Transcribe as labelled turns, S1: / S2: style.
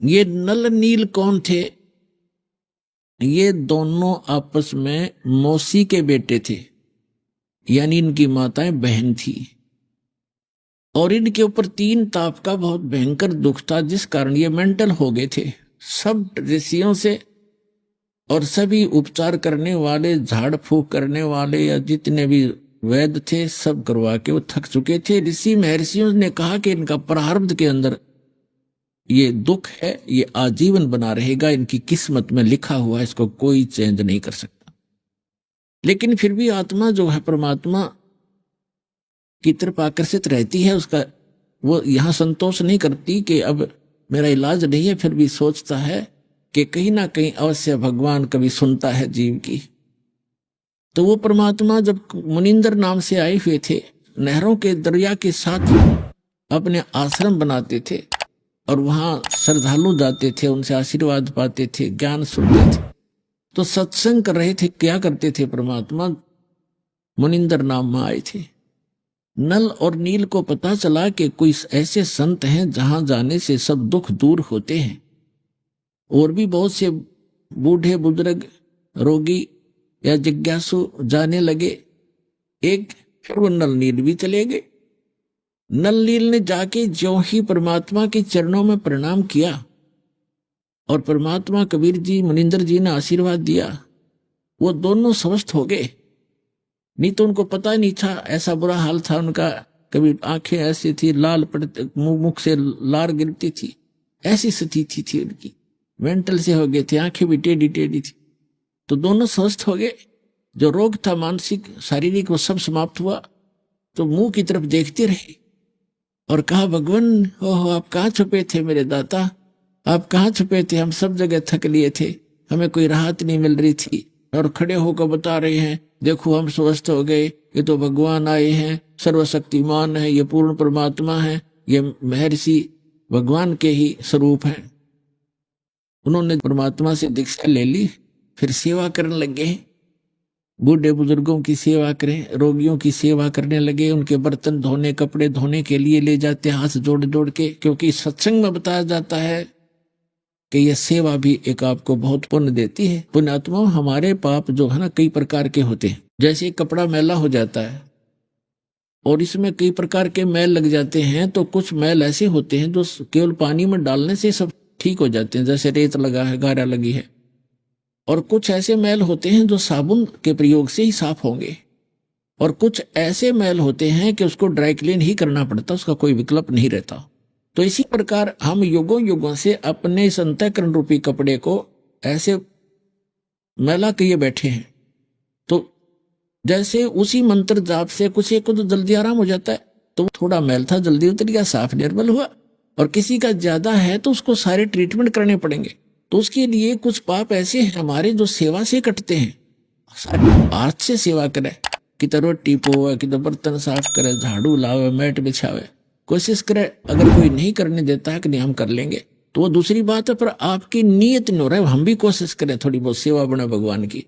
S1: ये नल नील कौन थे? ये दोनों आपस में मौसी के बेटे थे, यानी इनकी माताएं बहन थी। और इनके ऊपर तीन ताप का बहुत भयंकर दुख था, जिस कारण ये मेंटल हो गए थे। सब ऋषियों से और सभी उपचार करने वाले, झाड़ फूक करने वाले या जितने भी वैद्य थे, सब करवा के वो थक चुके थे। ऋषि महर्षियों ने कहा कि इनका प्रारब्ध के अंदर ये दुख है, ये आजीवन बना रहेगा, इनकी किस्मत में लिखा हुआ है, इसको कोई चेंज नहीं कर सकता। लेकिन फिर भी आत्मा जो है परमात्मा की तरफ आकर्षित रहती है, उसका वो यहां संतोष नहीं करती कि अब मेरा इलाज नहीं है, फिर भी सोचता है कि कहीं ना कहीं अवश्य भगवान कभी सुनता है जीव की। तो वो परमात्मा जब मुनिंदर नाम से आए हुए थे, नहरों के दरिया के साथ अपने आश्रम बनाते थे और वहां श्रद्धालु जाते थे, उनसे आशीर्वाद पाते थे, ज्ञान सुनते थे। तो सत्संग कर रहे थे, क्या करते थे परमात्मा? मुनिंदर नाम में आए थे। नल और नील को पता चला कि कोई ऐसे संत हैं जहां जाने से सब दुख दूर होते हैं। और भी बहुत से बूढ़े बुजुर्ग, रोगी या जिज्ञासु जाने लगे। फिर वो नल नील भी चले गए। नल नील ने जाके ज्यों ही परमात्मा के चरणों में प्रणाम किया और परमात्मा कबीर जी, मुनिंदर जी ने आशीर्वाद दिया, वो दोनों स्वस्थ हो गए। नहीं तो उनको पता नहीं था, ऐसा बुरा हाल था उनका। कभी आंखें ऐसी थी, लाल पड़ते, मुख से लार गिरती थी, ऐसी स्थिति थी उनकी। मेंटल से हो गए थे, आंखें भी टेढ़ी टेढ़ी थी। तो दोनों स्वस्थ हो गए। जो रोग था मानसिक शारीरिक, वो सब समाप्त हुआ। तो मुंह की तरफ देखते रहे और कहा, भगवान ओहो, आप कहाँ छुपे थे मेरे दाता, आप कहाँ छुपे थे? हम सब जगह थक लिए थे, हमें कोई राहत नहीं मिल रही थी। और खड़े होकर बता रहे हैं, देखो हम स्वस्थ हो गए, ये तो भगवान आए हैं, सर्वशक्तिमान है, ये पूर्ण परमात्मा है, ये महर्षि भगवान के ही स्वरूप हैं। उन्होंने परमात्मा से दीक्षा ले ली, फिर सेवा करने लगे। बूढ़े बुजुर्गों की सेवा करें, रोगियों की सेवा करने लगे। उनके बर्तन धोने, कपड़े धोने के लिए ले जाते हाथ जोड़ जोड़ के, क्योंकि सत्संग में बताया जाता है कि यह सेवा भी एक आपको बहुत पुण्य देती है। पुण्यात्मा, हमारे पाप जो है ना कई प्रकार के होते हैं। जैसे कपड़ा मैला हो जाता है और इसमें कई प्रकार के मैल लग जाते हैं, तो कुछ मैल ऐसे होते हैं जो केवल पानी में डालने से सब ठीक हो जाते हैं, जैसे रेत लगा है, गारा लगी है। और कुछ ऐसे मैल होते हैं जो साबुन के प्रयोग से ही साफ होंगे। और कुछ ऐसे मैल होते हैं कि उसको ड्राई क्लीन ही करना पड़ता, उसका कोई विकल्प नहीं रहता। तो इसी प्रकार हम युगों युगों से अपने इस अंतःकरण रूपी कपड़े को ऐसे मैला किए बैठे हैं। तो जैसे उसी मंत्र जाप से कुछ एक को तो जल्दी आराम हो जाता है, तो थोड़ा मैल था जल्दी उतर गया, साफ निर्मल हुआ। और किसी का ज्यादा है तो उसको सारे ट्रीटमेंट करने पड़ेंगे। तो उसके लिए कुछ पाप ऐसे हैं हमारे जो सेवा से कटते हैं। हाथ से सेवा करे, कि तो रोटी पोवे, कि तो बर्तन साफ करे, झाड़ू लावे, मैट बिछावे, कोशिश करे। अगर कोई नहीं करने देता है कि नहीं हम कर लेंगे, तो वो दूसरी बात है, पर आपकी नीयत नहीं हो रहा है। हम भी कोशिश करें थोड़ी बहुत सेवा बने भगवान की।